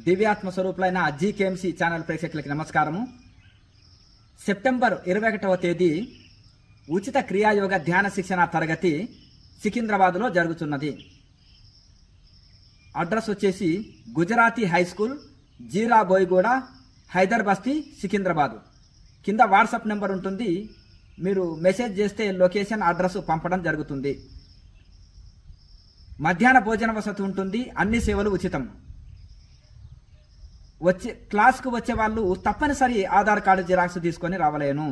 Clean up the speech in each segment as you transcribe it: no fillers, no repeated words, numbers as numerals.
దివ్యాత్మ స్వరూపులైన జీకేఎంసీ ఛానల్ ప్రేక్షకులకి నమస్కారము. సెప్టెంబర్ 21వ తేదీ ఉచిత క్రియాయోగ ధ్యాన శిక్షణ తరగతి సికింద్రాబాద్లో జరుగుతున్నది. అడ్రస్ వచ్చేసి గుజరాతీ హై స్కూల్, జీరా బోయిగూడ, హైదర్ బస్తీ, సికింద్రాబాద్. కింద వాట్సాప్ నెంబర్ ఉంటుంది. మీరు మెసేజ్ చేస్తే లొకేషన్ అడ్రస్ పంపడం జరుగుతుంది. మధ్యాహ్న భోజన వసతి ఉంటుంది. అన్ని సేవలు ఉచితం. క్లాస్కు వచ్చే వాళ్ళు తప్పనిసరి ఆధార్ కార్డు జిరాక్స్ తీసుకొని రావలేను.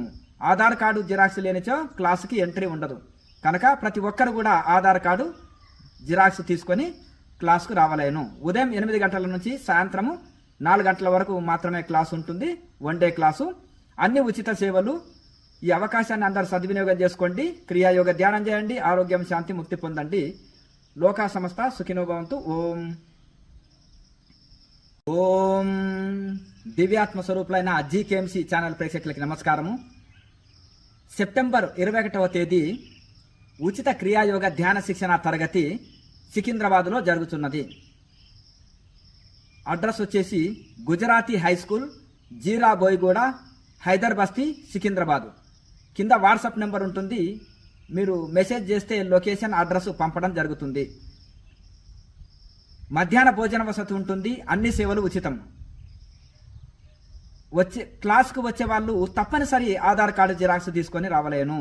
ఆధార్ కార్డు జిరాక్స్ లేనిచో క్లాసుకి ఎంట్రీ ఉండదు. కనుక ప్రతి ఒక్కరు కూడా ఆధార్ కార్డు జిరాక్స్ తీసుకొని క్లాస్కు రావలేను. ఉదయం 8 గంటల నుంచి సాయంత్రము 4 గంటల వరకు మాత్రమే క్లాస్ ఉంటుంది. 1 డే క్లాసు. అన్ని ఉచిత సేవలు. ఈ అవకాశాన్ని అందరూ సద్వినియోగం చేసుకోండి. క్రియాయోగ ధ్యానం చేయండి. ఆరోగ్యం, శాంతి, ముక్తి పొందండి. లోకా సమస్త సుఖినో భవంతు. ఓం దివ్యాత్మ స్వరూపులైన జీకేఎంసీ ఛానల్ ప్రేక్షకులకి నమస్కారము. సెప్టెంబర్ 21వ తేదీ ఉచిత క్రియాయోగ ధ్యాన శిక్షణ తరగతి సికింద్రాబాద్లో జరుగుతున్నది. అడ్రస్ వచ్చేసి గుజరాతీ హై స్కూల్, జీరా బోయిగూడ, హైదర్ బస్తీ, సికింద్రాబాద్. కింద వాట్సాప్ నెంబర్ ఉంటుంది. మీరు మెసేజ్ చేస్తే లొకేషన్ అడ్రస్ పంపడం జరుగుతుంది. మధ్యాహ్న భోజన వసతి ఉంటుంది. అన్ని సేవలు ఉచితం. క్లాస్కు వచ్చే వాళ్ళు తప్పనిసరి ఆధార్ కార్డు జిరాక్స్ తీసుకొని రావలేను.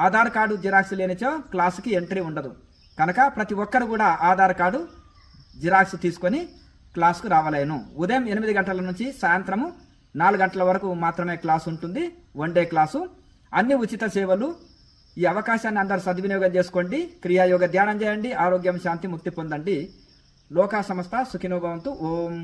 ఆధార్ కార్డు జిరాక్స్ లేనిచో క్లాసుకి ఎంట్రీ ఉండదు. కనుక ప్రతి ఒక్కరు కూడా ఆధార్ కార్డు జిరాక్స్ తీసుకొని క్లాస్కు రావలేను. ఉదయం 8 గంటల నుంచి సాయంత్రము 4 గంటల వరకు మాత్రమే క్లాస్ ఉంటుంది. 1 డే క్లాసు. అన్ని ఉచిత సేవలు. ఈ అవకాశాన్ని అందరూ సద్వినియోగం చేసుకోండి. క్రియాయోగ ధ్యానం చేయండి. ఆరోగ్యం, శాంతి, ముక్తి పొందండి. లోకా సమస్త సుఖినో భవంతు. ఓం.